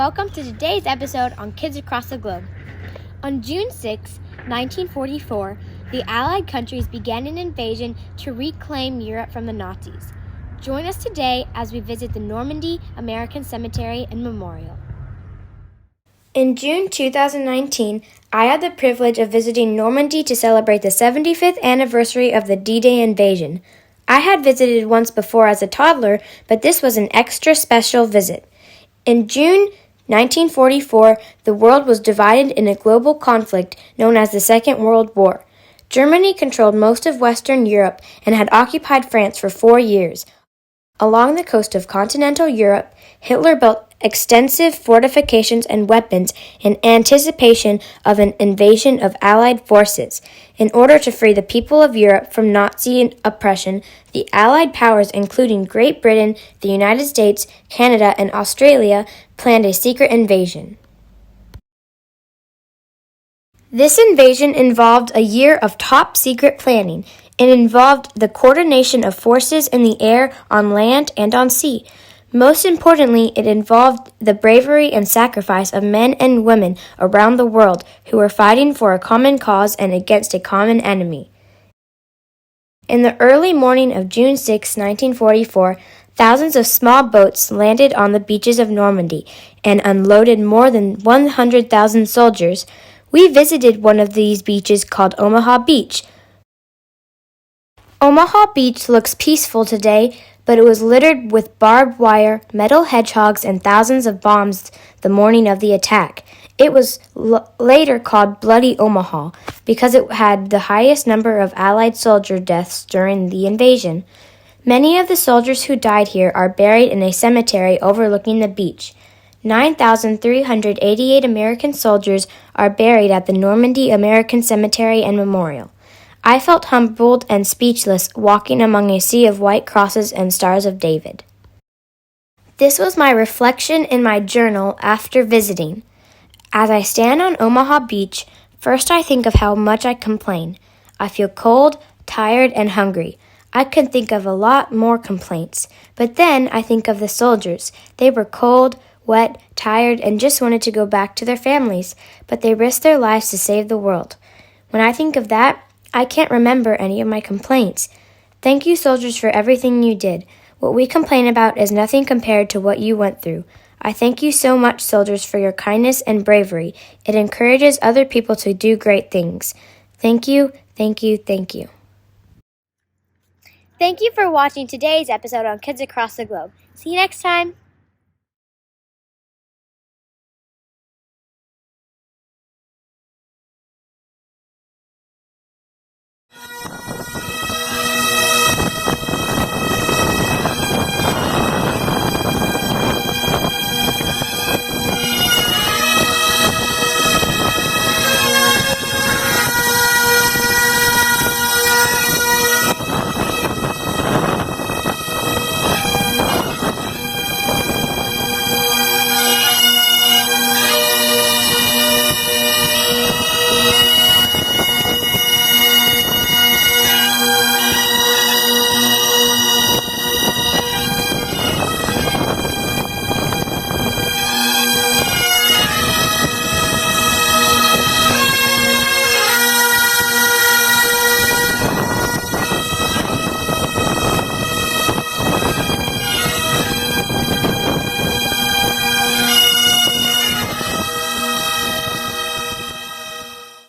welcome to today's episode on Kids Across the Globe. On June 6, 1944, the Allied countries began an invasion to reclaim Europe from the Nazis. Join us today as we visit the Normandy American Cemetery and Memorial. In June 2019, I had the privilege of visiting Normandy to celebrate the 75th anniversary of the D-Day invasion. I had visited once before as a toddler, but this was an extra special visit. In June 1944, the world was divided in a global conflict known as the Second World War. Germany controlled most of Western Europe and had occupied France for 4 years. Along the coast of continental Europe, Hitler built extensive fortifications and weapons in anticipation of an invasion of Allied forces. In order to free the people of Europe from Nazi oppression, the Allied powers, including Great Britain, the United States, Canada, and Australia, planned a secret invasion. This invasion involved a year of top-secret planning. It involved the coordination of forces in the air, on land, and on sea. Most importantly, it involved the bravery and sacrifice of men and women around the world who were fighting for a common cause and against a common enemy. In the early morning of June 6, 1944, thousands of small boats landed on the beaches of Normandy and unloaded more than 100,000 soldiers. We visited one of these beaches called Omaha Beach. Omaha Beach looks peaceful today, but it was littered with barbed wire, metal hedgehogs, and thousands of bombs the morning of the attack. It was later called Bloody Omaha because it had the highest number of Allied soldier deaths during the invasion. Many of the soldiers who died here are buried in a cemetery overlooking the beach. 9,388 American soldiers are buried at the Normandy American Cemetery and Memorial. I felt humbled and speechless walking among a sea of white crosses and stars of David. This was my reflection in my journal after visiting. As I stand on Omaha Beach, first I think of how much I complain. I feel cold, tired, and hungry. I could think of a lot more complaints, but then I think of the soldiers. They were cold, wet, tired, and just wanted to go back to their families, but they risked their lives to save the world. When I think of that, I can't remember any of my complaints. Thank you, soldiers, for everything you did. What we complain about is nothing compared to what you went through. I thank you so much, soldiers, for your kindness and bravery. It encourages other people to do great things. Thank you, thank you, thank you. Thank you for watching today's episode on Kids Across the Globe. See you next time.